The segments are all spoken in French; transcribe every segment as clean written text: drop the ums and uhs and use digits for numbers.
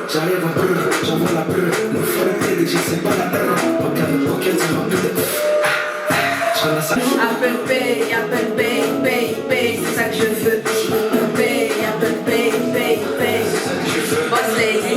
J'arrive en peu, j'envoie la preuve. Mon frère est déjà c'est pas la peine. Aucun ça va plus de. Je rends ça. Apple Pay, c'est ça que je veux. Apple Pay, c'est ça que je veux. Boss lady.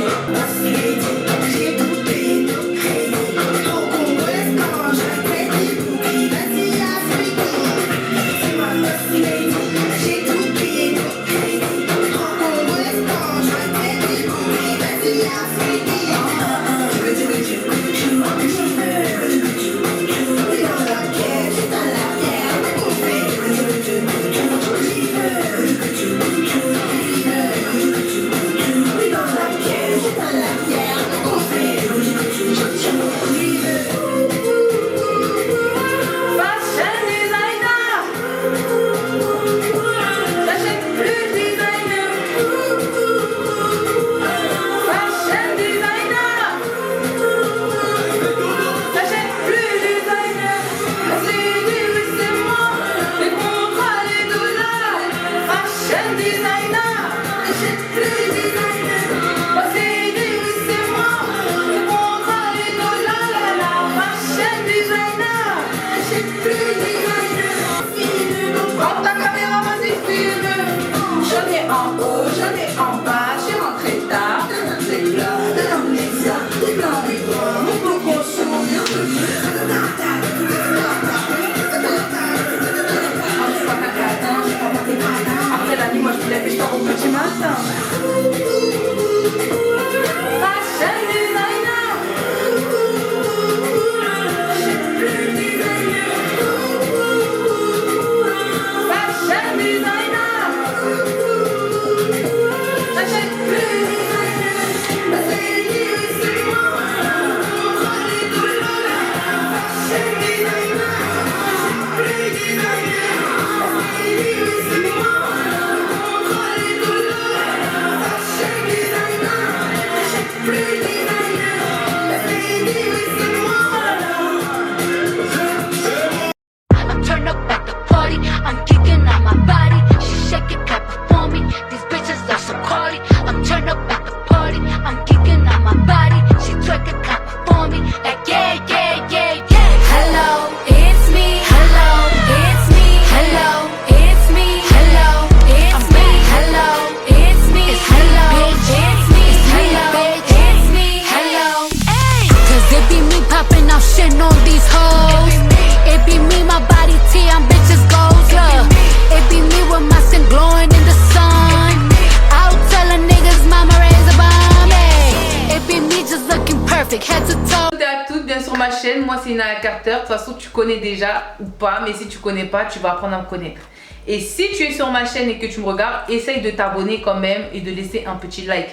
Sur ma chaîne, moi c'est Inaya Carter. De toute façon tu connais déjà ou pas, mais si tu connais pas, tu vas apprendre à me connaître. Et si tu es sur ma chaîne et que tu me regardes, essaye de t'abonner quand même et de laisser un petit like.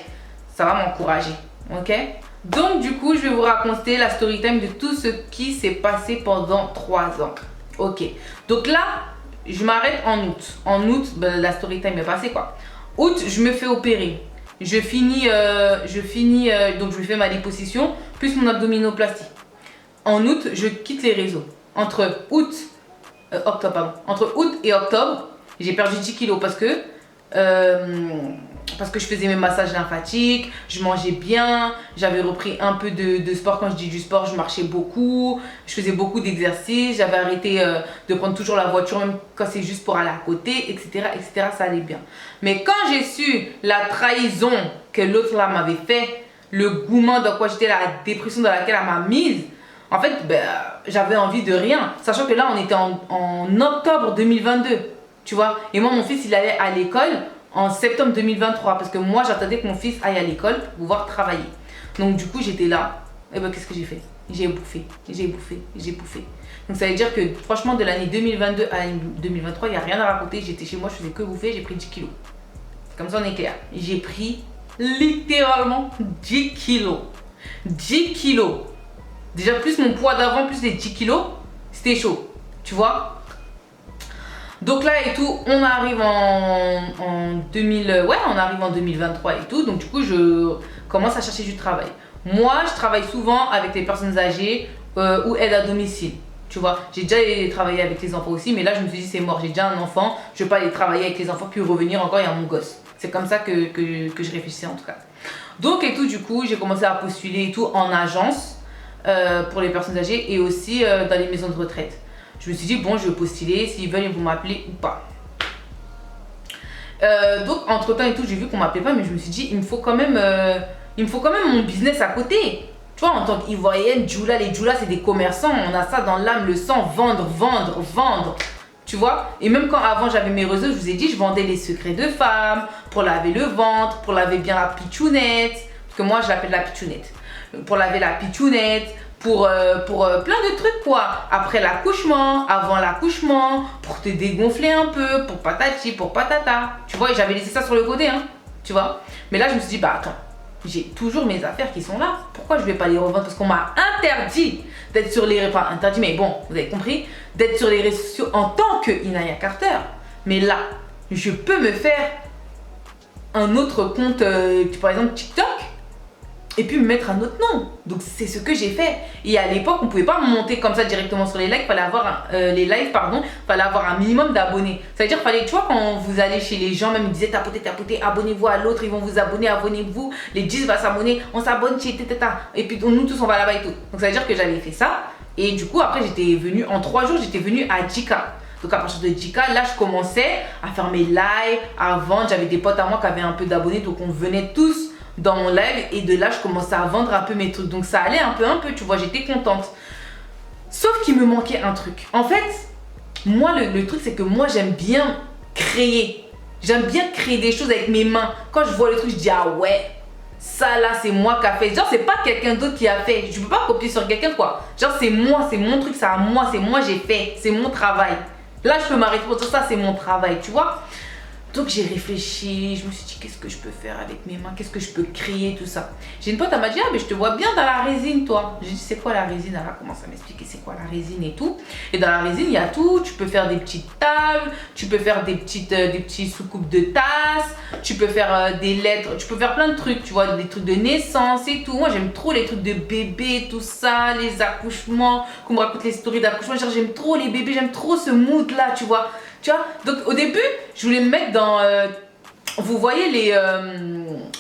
Ça va m'encourager, ok? Donc du coup, je vais vous raconter la story time de tout ce qui s'est passé pendant 3 ans. Ok, donc là, je m'arrête en août. En août, ben, la story time est passée quoi. Août, je me fais opérer. Je finis, donc je fais ma liposuction plus mon abdominoplastie. En août, je quitte les réseaux. Entre août et octobre, j'ai perdu 10 kilos parce que parce que je faisais mes massages lymphatiques, je mangeais bien, j'avais repris un peu de sport. Quand je dis du sport, je marchais beaucoup, je faisais beaucoup d'exercices, j'avais arrêté de prendre toujours la voiture même quand c'est juste pour aller à côté, etc., etc. Ça allait bien. Mais quand j'ai su la trahison que l'autre là m'avait fait, le gourmand dans quoi j'étais, la dépression dans laquelle elle m'a mise, en fait, ben, j'avais envie de rien. Sachant que là, on était en octobre 2022, tu vois. Et moi, mon fils, il allait à l'école en septembre 2023. Parce que moi, j'attendais que mon fils aille à l'école pour pouvoir travailler. Donc, du coup, j'étais là. Et ben, qu'est-ce que j'ai fait? J'ai bouffé, j'ai bouffé, j'ai bouffé. Donc, ça veut dire que, franchement, de l'année 2022 à l'année 2023, il n'y a rien à raconter. J'étais chez moi, je faisais que bouffer, j'ai pris 10 kilos. Comme ça, on est clair. J'ai pris littéralement 10 kilos. 10 kilos. Déjà, plus mon poids d'avant, plus les 10 kilos, c'était chaud, tu vois. Donc là et tout, on arrive en 2023 et tout. Donc du coup, je commence à chercher du travail. Moi, je travaille souvent avec les personnes âgées ou aide à domicile. Tu vois, j'ai déjà travaillé avec les enfants aussi, mais là, je me suis dit, c'est mort, j'ai déjà un enfant, je vais pas aller travailler avec les enfants, puis revenir encore, il y a mon gosse. C'est comme ça que je réfléchissais en tout cas. Donc et tout, du coup, j'ai commencé à postuler et tout en agence. Pour les personnes âgées et aussi dans les maisons de retraite. Je me suis dit, bon, je vais postuler, s'ils veulent, ils vont m'appeler ou pas. Donc, entre temps et tout, j'ai vu qu'on m'appelait pas, mais je me suis dit, il me faut quand même mon business à côté. Tu vois, en tant qu'Ivoirienne, Djoula, les Djoula, c'est des commerçants, on a ça dans l'âme, le sang, vendre, vendre, vendre. Tu vois, et même quand avant j'avais mes réseaux, je vous ai dit, je vendais les secrets de femmes, pour laver le ventre, pour laver bien la pitchounette, parce que moi, je l'appelle la pitchounette. Pour laver la pitchounette, pour plein de trucs quoi. Après l'accouchement, avant l'accouchement, pour te dégonfler un peu, pour patati, pour patata. Tu vois, et j'avais laissé ça sur le côté, hein, tu vois. Mais là, je me suis dit, bah attends, j'ai toujours mes affaires qui sont là. Pourquoi je vais pas les revendre? Parce qu'on m'a interdit d'être sur les réseaux, enfin interdit, mais bon, vous avez compris, d'être sur les réseaux sociaux en tant que Inaya Carter. Mais là, je peux me faire un autre compte, par exemple TikTok, et puis me mettre un autre nom. Donc c'est ce que j'ai fait. Et à l'époque, on pouvait pas monter comme ça directement sur les lives, fallait avoir fallait avoir un minimum d'abonnés. Ça veut dire fallait, tu vois, quand vous allez chez les gens, même ils disaient tapotez, abonnez-vous à l'autre, ils vont vous abonner, abonnez-vous, les 10 va s'abonner, on s'abonne chez tata. Et puis nous tous on va là-bas et tout. Donc ça veut dire que j'avais fait ça. Et du coup après j'étais venue, en 3 jours j'étais venue à Jika. Donc à partir de Jika, là je commençais à faire mes lives, à vendre. J'avais des potes à moi qui avaient un peu d'abonnés, donc on venait tous dans mon live et de là je commençais à vendre un peu mes trucs. Donc ça allait un peu, tu vois, j'étais contente. Sauf qu'il me manquait un truc. En fait, moi le truc c'est que moi j'aime bien créer. J'aime bien créer des choses avec mes mains. Quand je vois le truc, je dis ah ouais, ça là c'est moi qui a fait. Genre c'est pas quelqu'un d'autre qui a fait. Je peux pas copier sur quelqu'un quoi. Genre c'est moi, c'est mon truc, c'est à moi, c'est moi j'ai fait, c'est mon travail. Là je peux m'arrêter pour dire ça, c'est mon travail, tu vois. Donc j'ai réfléchi, je me suis dit qu'est-ce que je peux faire avec mes mains, qu'est-ce que je peux créer, tout ça. J'ai une pote, elle m'a dit ah mais je te vois bien dans la résine toi. J'ai dit c'est quoi la résine? Elle a commencé à m'expliquer c'est quoi la résine et tout. Et dans la résine il y a tout, tu peux faire des petites tables, tu peux faire des petits soucoupes de tasses, tu peux faire des lettres, tu peux faire plein de trucs, tu vois, des trucs de naissance et tout. Moi j'aime trop les trucs de bébé, tout ça, les accouchements, qu'on me raconte les stories d'accouchement, genre j'aime trop les bébés, j'aime trop ce mood là, tu vois. Tu vois, donc au début, je voulais me mettre dans... vous voyez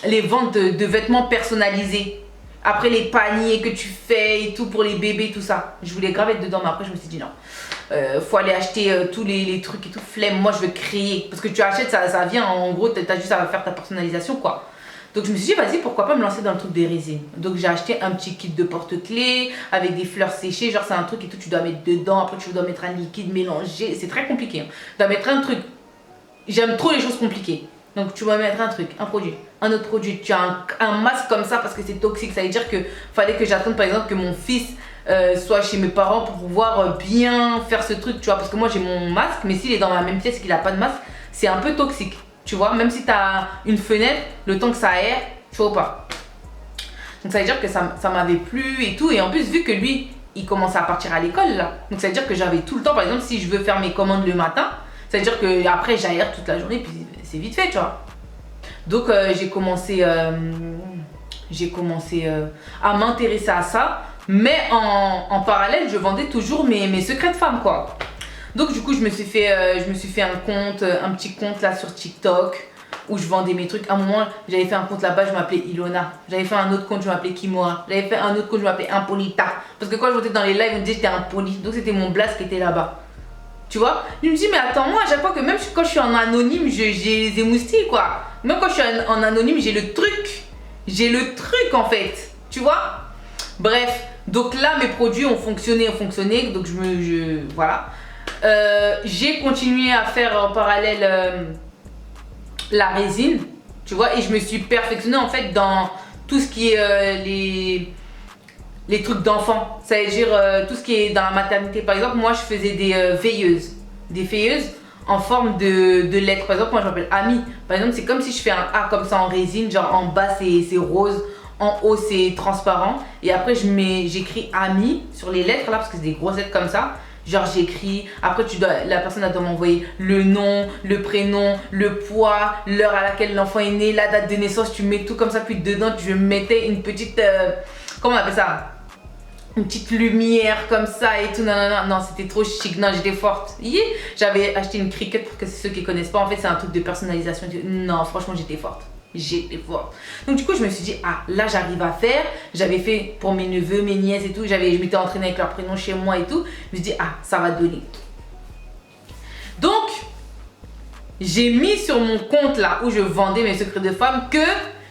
les ventes de vêtements personnalisés. Après les paniers que tu fais et tout pour les bébés, tout ça. Je voulais grave être dedans, mais après je me suis dit non. Faut aller acheter tous les trucs et tout. Flemme, moi je veux créer. Parce que tu achètes, ça vient, en gros, t'as juste à faire ta personnalisation quoi. Donc je me suis dit vas-y pourquoi pas me lancer dans le truc des résines. Donc j'ai acheté un petit kit de porte-clés avec des fleurs séchées, genre c'est un truc et tout tu dois mettre dedans, après tu dois mettre un liquide mélangé, c'est très compliqué. Tu dois mettre un truc, j'aime trop les choses compliquées. Donc tu dois mettre un truc, un produit, un autre produit, tu as un masque comme ça parce que c'est toxique, ça veut dire que fallait que j'attende par exemple que mon fils soit chez mes parents pour pouvoir bien faire ce truc, tu vois, parce que moi j'ai mon masque, mais s'il est dans la même pièce et qu'il n'a pas de masque, c'est un peu toxique. Tu vois, même si tu as une fenêtre, le temps que ça aère, tu vois pas. Donc ça veut dire que ça m'avait plu et tout. Et en plus, vu que lui, il commençait à partir à l'école là. Donc ça veut dire que j'avais tout le temps, par exemple, si je veux faire mes commandes le matin, ça veut dire que après j'aère toute la journée, puis c'est vite fait, tu vois. Donc j'ai commencé à m'intéresser à ça. Mais en parallèle, je vendais toujours mes secrets de femme, quoi. Donc du coup je me suis fait un petit compte là sur TikTok où je vendais mes trucs. À un moment, j'avais fait un compte là-bas, je m'appelais Ilona. J'avais fait un autre compte, je m'appelais Kimora. J'avais fait un autre compte, je m'appelais Impolita. Parce que quand je montais dans les lives, on me disait que j'étais impoli. Donc c'était mon blast qui était là-bas. Tu vois? Je me dis, mais attends, moi, à chaque fois que même quand je suis en anonyme, j'ai les émoustilles, quoi. Même quand je suis en anonyme, j'ai le truc. J'ai le truc, en fait. Tu vois? Bref. Donc là, mes produits ont fonctionné. Donc voilà. J'ai continué à faire en parallèle la résine, tu vois, et je me suis perfectionnée en fait dans tout ce qui est les trucs d'enfants, c'est-à-dire tout ce qui est dans la maternité. Par exemple, moi je faisais des veilleuses en forme de lettres. Par exemple, moi je m'appelle Ami. Par exemple, c'est comme si je fais un A comme ça en résine, genre en bas c'est rose, en haut c'est transparent, et après j'écris Ami sur les lettres là parce que c'est des grosses lettres comme ça. Genre j'écris, après la personne doit m'envoyer le nom, le prénom, le poids, l'heure à laquelle l'enfant est né, la date de naissance, tu mets tout comme ça, puis dedans je mettais une petite, comment on appelle ça, une petite lumière comme ça et tout, non, c'était trop chic, non, j'étais forte. J'avais acheté une Cricut pour que ceux qui connaissent pas, en fait c'est un truc de personnalisation, non, franchement j'étais forte. Donc du coup je me suis dit, ah là j'arrive à faire. J'avais fait pour mes neveux, mes nièces et tout, je m'étais entraînée avec leur prénom chez moi et tout. Je me suis dit, ah ça va donner. Donc j'ai mis sur mon compte là où je vendais mes secrets de femme que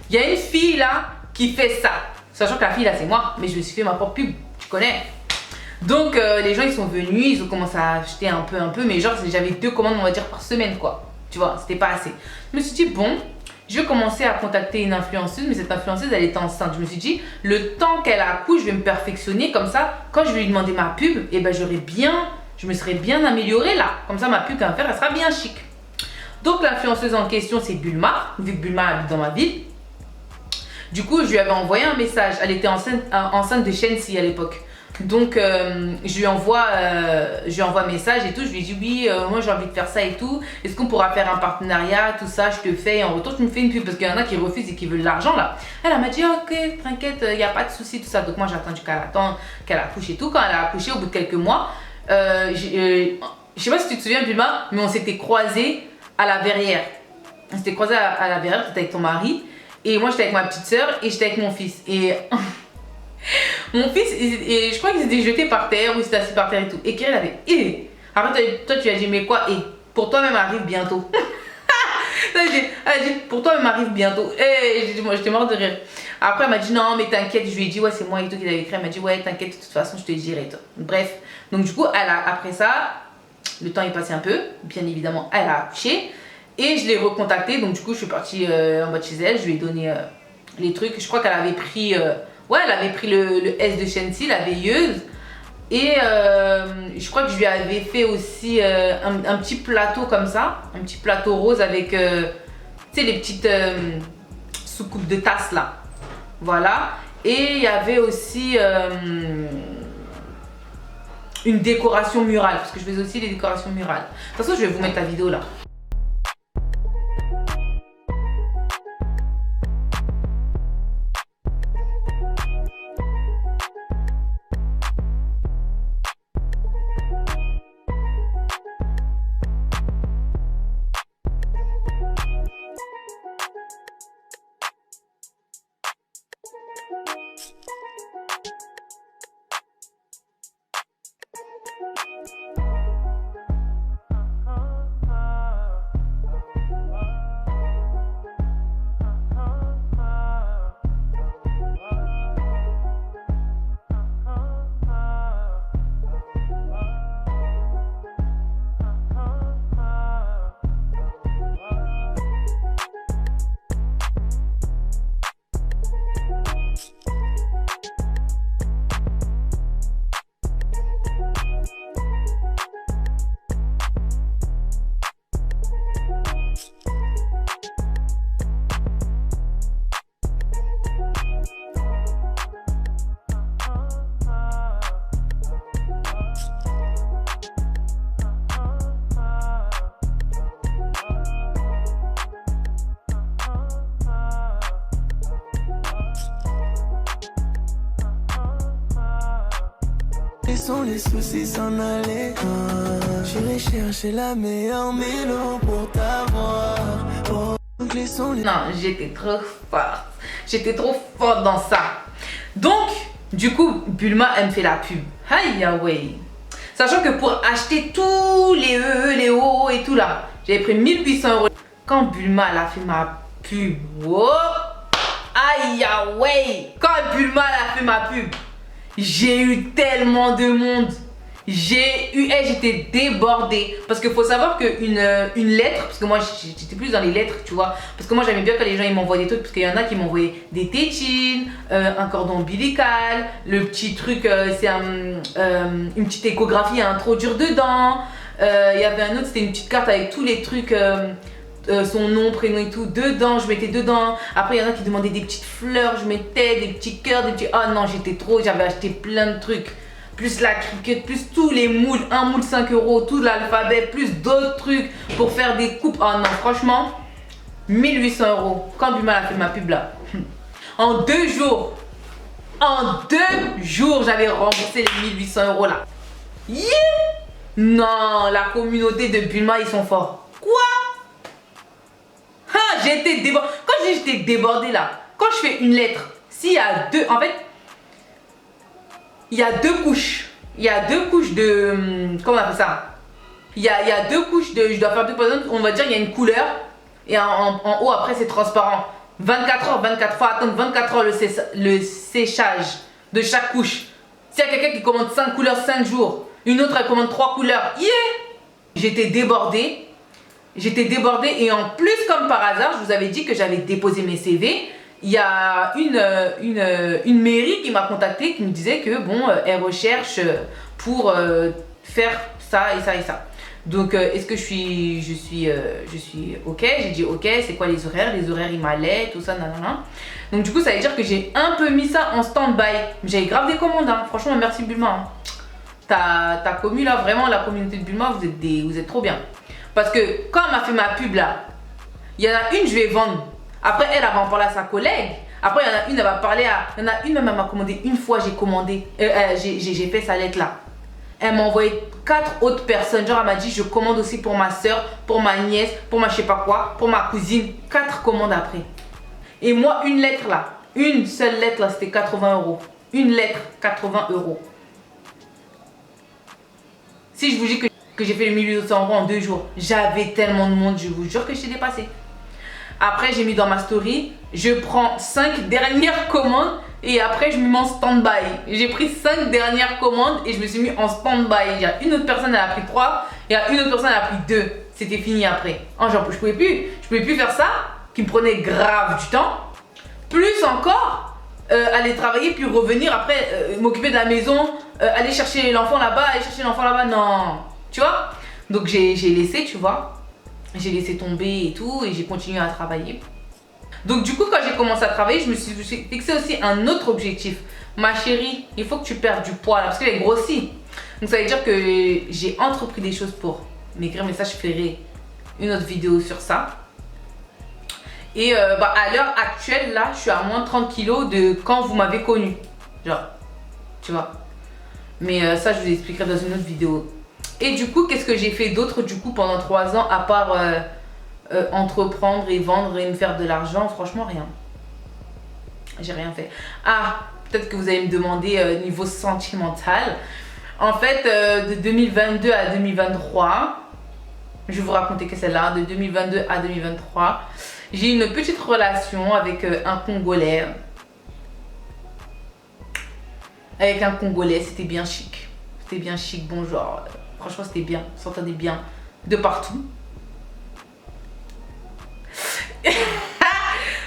il y a une fille là qui fait ça, sachant que la fille là c'est moi, mais je me suis fait ma propre pub, tu connais. Donc les gens ils sont venus, ils ont commencé à acheter un peu, mais genre j'avais 2 commandes on va dire par semaine quoi, tu vois, c'était pas assez. Je me suis dit bon, je vais commencer à contacter une influenceuse, mais cette influenceuse, elle était enceinte. Je me suis dit, le temps qu'elle accouche, je vais me perfectionner. Comme ça, quand je vais lui demander ma pub, eh ben, je me serais bien améliorée là. Comme ça, ma pub qu'elle va faire, elle sera bien chic. Donc, l'influenceuse en question, c'est Bulma, vu que Bulma habite dans ma ville. Du coup, je lui avais envoyé un message. Elle était enceinte de Shensi à l'époque. Donc, je lui envoie un message et tout. Je lui dis oui, moi j'ai envie de faire ça et tout. Est-ce qu'on pourra faire un partenariat, tout ça, je te fais et en retour tu me fais une pub parce qu'il y en a qui refusent et qui veulent de l'argent là. Elle m'a dit ok, t'inquiète, il n'y a pas de souci, tout ça. Donc moi j'ai attendu qu'elle accouche et tout. Quand elle a accouché au bout de quelques mois, je sais pas si tu te souviens Bulma, mais on s'était croisés à la Verrière. On s'était croisés à la Verrière, t'étais avec ton mari et moi j'étais avec ma petite soeur et j'étais avec mon fils. Et mon fils, et je crois qu'il s'était jeté par terre ou il s'était assis par terre et tout. Et Kirill avait après toi tu as dit mais quoi, pour toi même arrive bientôt. Elle a dit pour toi même arrive bientôt. Et moi j'étais morte de rire. Après elle m'a dit non mais t'inquiète, je lui ai dit ouais c'est moi et tout qui l'avait écrit. Elle m'a dit ouais t'inquiète, de toute façon je te dirai et tout. Bref, donc du coup après ça, le temps est passé un peu, bien évidemment elle a accouché. Et je l'ai recontactée, donc du coup je suis partie en bas de chez elle, je lui ai donné les trucs. Je crois qu'elle avait pris elle avait pris le S de Shensi, la veilleuse. Et je crois que je lui avais fait aussi un petit plateau comme ça. Un petit plateau rose avec, tu sais, les petites soucoupes de tasse là. Voilà. Et il y avait aussi une décoration murale. Parce que je faisais aussi des décorations murales. De toute façon, je vais vous mettre la vidéo là. Laissons les soucis s'en aller. J'irai chercher la meilleure mélo pour t'avoir. Oh, Non, j'étais trop forte. J'étais trop forte dans ça. Donc, du coup, Bulma, elle me fait la pub. Aïe, ouais. Sachant que pour acheter tous les les O et tout là, j'avais pris 1800 €. Quand Bulma, elle a fait ma pub, oh, aïe, ouais. Quand Bulma, elle a fait ma pub, j'ai eu tellement de monde. J'étais débordée. Parce qu'il faut savoir qu'une une lettre, parce que moi j'étais plus dans les lettres, tu vois. Parce que moi j'aimais bien quand les gens ils m'envoient des trucs, parce qu'il y en a qui m'envoyaient des tétines, un cordon ombilical, le petit truc, c'est une petite échographie à introduire dedans. Il y avait un autre, c'était une petite carte avec tous les trucs. Son nom, prénom et tout, dedans, je mettais dedans. Après, il y en a qui demandaient des petites fleurs, je mettais des petits cœurs, des petits. Oh non, j'avais acheté plein de trucs. Plus la cricket, plus tous les moules, un moule 5 €, tout l'alphabet, plus d'autres trucs pour faire des coupes. Oh non, franchement, 1800 €. Quand Bulma a fait ma pub là, en 2 jours, j'avais remboursé les 1800 € là. Yeah! Non, la communauté de Bulma, ils sont forts. Quoi? Ah, j'étais débordée. Quand je dis j'étais débordée là, quand je fais une lettre, s'il y a deux, en fait, il y a 2 couches. Il y a 2 couches de... Comment on appelle ça? Il y a 2 couches de... Je dois faire 2 par exemple, on va dire il y a une couleur. Et en haut après c'est transparent. 24 heures, 24 fois, attendre 24 heures le séchage de chaque couche. S'il y a quelqu'un qui commande 5 couleurs 5 jours, une autre elle commande 3 couleurs, yeah! J'étais débordée. Et en plus comme par hasard, je vous avais dit que j'avais déposé mes CV. Il y a une mairie qui m'a contacté qui me disait que bon, elle recherche pour faire ça et ça et ça. Donc est-ce que je suis ok? J'ai dit ok, c'est quoi les horaires? Les horaires ils m'allaient, tout ça, nanana. Donc du coup ça veut dire que j'ai un peu mis ça en stand-by. J'avais grave des commandes, hein. Franchement merci Bulma. Hein. Ta commu là, vraiment la communauté de Bulma, vous êtes trop bien. Parce que quand elle m'a fait ma pub là, il y en a une je vais vendre. Après, elle va en parler à sa collègue. Après, il y en a une, elle va parler à... Il y en a une, même, elle m'a commandé. Une fois, j'ai commandé. J'ai fait sa lettre là. Elle m'a envoyé 4 autres personnes. Genre, elle m'a dit, je commande aussi pour ma soeur, pour ma nièce, pour ma je sais pas quoi, pour ma cousine. 4 commandes après. Et moi, une lettre là. Une seule lettre là, c'était 80 €. Une lettre, 80 €. Si je vous dis que j'ai fait les 1800 € en 2 jours, j'avais tellement de monde, je vous jure que je t'ai dépassé. Après, j'ai mis dans ma story, je prends 5 dernières commandes et après, je me mets en stand-by. J'ai pris 5 dernières commandes et je me suis mis en stand-by. Il y a une autre personne, elle a pris 3 et il y a une autre personne, elle a pris 2. C'était fini après. Oh, genre, je pouvais plus faire ça, qui me prenait grave du temps. Plus encore, aller travailler puis revenir après, m'occuper de la maison, aller chercher l'enfant là-bas, non. Tu vois? Donc, j'ai laissé, tu vois. J'ai laissé tomber et tout et j'ai continué à travailler. Donc du coup quand j'ai commencé à travailler, je me suis fixé aussi un autre objectif. Ma chérie, il faut que tu perdes du poids là parce qu'elle est grossie. Donc ça veut dire que j'ai entrepris des choses pour maigrir, mais ça je ferai une autre vidéo sur ça. Et à l'heure actuelle là, je suis à moins 30 kg de quand vous m'avez connue. Genre, tu vois. Mais ça je vous expliquerai dans une autre vidéo. Et du coup, qu'est-ce que j'ai fait d'autre du coup pendant 3 ans à part entreprendre et vendre et me faire de l'argent? Franchement, rien. J'ai rien fait. Ah, peut-être que vous allez me demander niveau sentimental. En fait, de 2022 à 2023, je vais vous raconter que celle-là, de 2022 à 2023, j'ai eu une petite relation avec un Congolais. Avec un Congolais, c'était bien chic. C'était bien chic, bon genre... Franchement, c'était bien, on s'entendait bien de partout.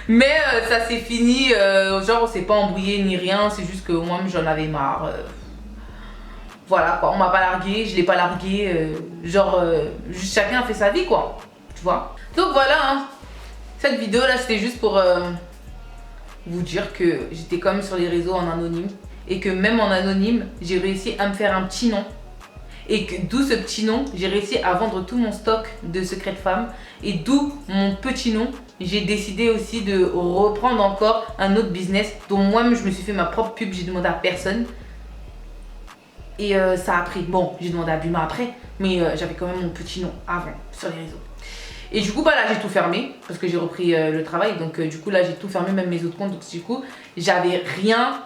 Mais ça s'est fini, genre on s'est pas embrouillé ni rien, c'est juste que moi j'en avais marre. Voilà quoi, on m'a pas largué, je l'ai pas largué, juste chacun a fait sa vie quoi, tu vois. Donc voilà, hein. Cette vidéo là c'était juste pour vous dire que j'étais quand même sur les réseaux en anonyme. Et que même en anonyme, j'ai réussi à me faire un petit nom. Et d'où ce petit nom, j'ai réussi à vendre tout mon stock de Secret de Femme. Et d'où mon petit nom, j'ai décidé aussi de reprendre encore un autre business dont moi-même je me suis fait ma propre pub, j'ai demandé à personne. Et ça a pris, bon j'ai demandé à Bulma après, mais j'avais quand même mon petit nom avant sur les réseaux. Et du coup, bah là, j'ai tout fermé parce que j'ai repris le travail. Donc, du coup, là, j'ai tout fermé, même mes autres comptes. Donc, du coup, j'avais rien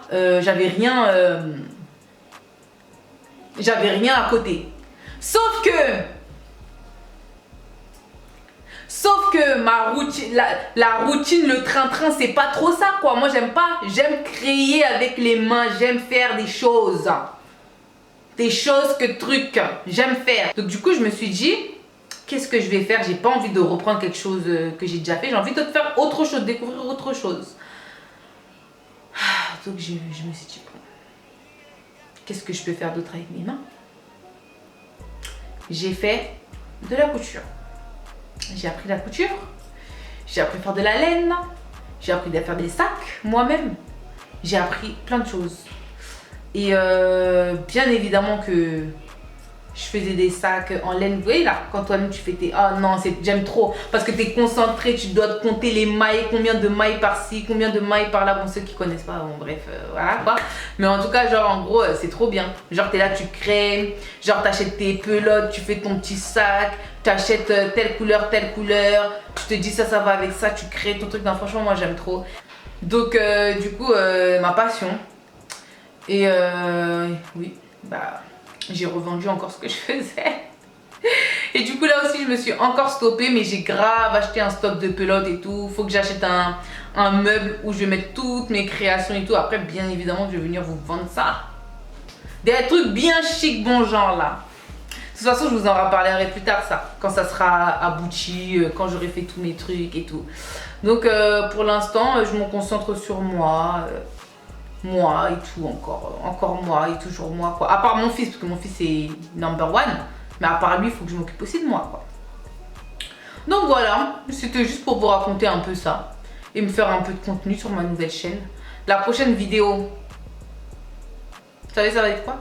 à côté. Sauf que ma routine, la routine, le train-train, c'est pas trop ça, quoi. Moi, j'aime pas. J'aime créer avec les mains. J'aime faire des choses. Des choses que trucs. J'aime faire. Donc, du coup, je me suis dit, qu'est-ce que je vais faire? J'ai pas envie de reprendre quelque chose que j'ai déjà fait. J'ai envie de faire autre chose, découvrir autre chose. Donc, je me suis dit, bon, qu'est-ce que je peux faire d'autre avec mes mains? J'ai fait de la couture. J'ai appris la couture, j'ai appris à faire de la laine, j'ai appris à faire des sacs moi-même, j'ai appris plein de choses. Et bien évidemment que je faisais des sacs en laine. Vous voyez là, quand toi-même tu fais tes... Ah non, j'aime trop. Parce que tu es concentré, tu dois compter les mailles, combien de mailles par-ci, combien de mailles par-là. Bon, ceux qui connaissent pas, bon bref, voilà quoi. Mais en tout cas, genre en gros, c'est trop bien. Genre tu es là, tu crées, genre tu achètes tes pelotes, tu fais ton petit sac, tu achètes telle couleur, tu te dis ça va avec ça, tu crées ton truc. Non, franchement, moi j'aime trop. Donc du coup, ma passion. Et oui, bah... j'ai revendu encore ce que je faisais. Et du coup là aussi je me suis encore stoppée. Mais j'ai grave acheté un stock de pelotes et tout. Faut que j'achète un meuble où je vais mettre toutes mes créations et tout. Après bien évidemment que je vais venir vous vendre ça. Des trucs bien chic, bon genre là. De toute façon je vous en reparlerai plus tard ça. Quand ça sera abouti, quand j'aurai fait tous mes trucs et tout. Donc pour l'instant je me concentre sur moi. Moi et tout, encore moi et toujours moi quoi. À part mon fils, parce que mon fils est number one. Mais à part lui, il faut que je m'occupe aussi de moi quoi. Donc voilà, c'était juste pour vous raconter un peu ça. Et me faire un peu de contenu sur ma nouvelle chaîne. La prochaine vidéo, vous savez ça va être quoi?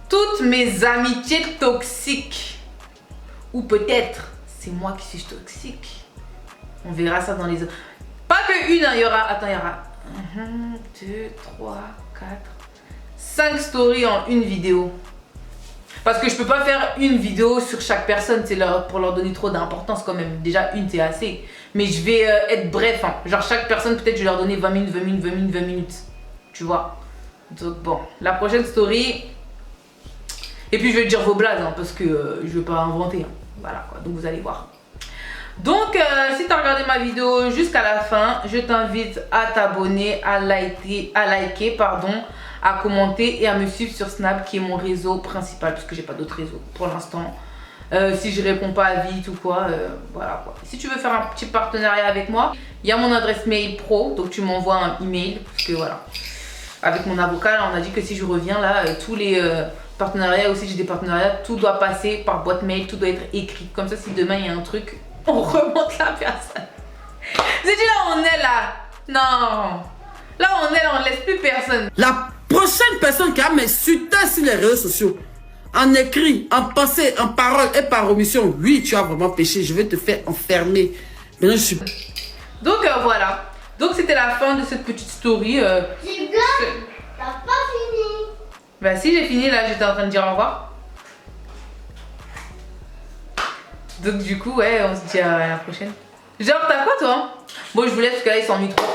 Toutes mes amitiés toxiques. Ou peut-être, c'est moi qui suis toxique. On verra ça dans les autres. Pas que une, hein, il y aura... Attends, il y aura 1, 2, 3, 4, 5 stories en une vidéo. Parce que je peux pas faire une vidéo sur chaque personne, c'est pour leur donner trop d'importance quand même. Déjà, une, c'est assez. Mais je vais être bref. Hein. Genre, chaque personne, peut-être, je vais leur donner 20 minutes, 20 minutes, 20 minutes, 20 minutes. Tu vois? Donc, bon. La prochaine story... Et puis, je vais dire vos blagues, hein, parce que je vais pas inventer. Hein. Voilà, quoi. Donc, vous allez voir. Donc si tu as regardé ma vidéo jusqu'à la fin, je t'invite à t'abonner, à liker, à commenter et à me suivre sur Snap qui est mon réseau principal parce que j'ai pas d'autres réseaux pour l'instant. Si je réponds pas vite ou quoi, voilà quoi. Si tu veux faire un petit partenariat avec moi, il y a mon adresse mail pro, donc tu m'envoies un email parce que voilà. Avec mon avocat, là, on a dit que si je reviens là, tous les partenariats, aussi j'ai des partenariats, tout doit passer par boîte mail, tout doit être écrit. Comme ça, si demain il y a un truc, on remonte la personne. J'ai dit là on est là. Non. Là on est là, on ne laisse plus personne. La prochaine personne qui va m'insulter sur les réseaux sociaux, en écrit, en pensée, en parole et par omission, oui, tu as vraiment péché, je vais te faire enfermer. Maintenant, je suis... Donc voilà. Donc c'était la fin de cette petite story. C'est bien. T'as pas fini. Bah si j'ai fini là, j'étais en train de dire au revoir. Donc du coup, ouais, on se dit à la prochaine. Genre, t'as quoi toi? Bon, je vous laisse parce que là, ils sont mis trop.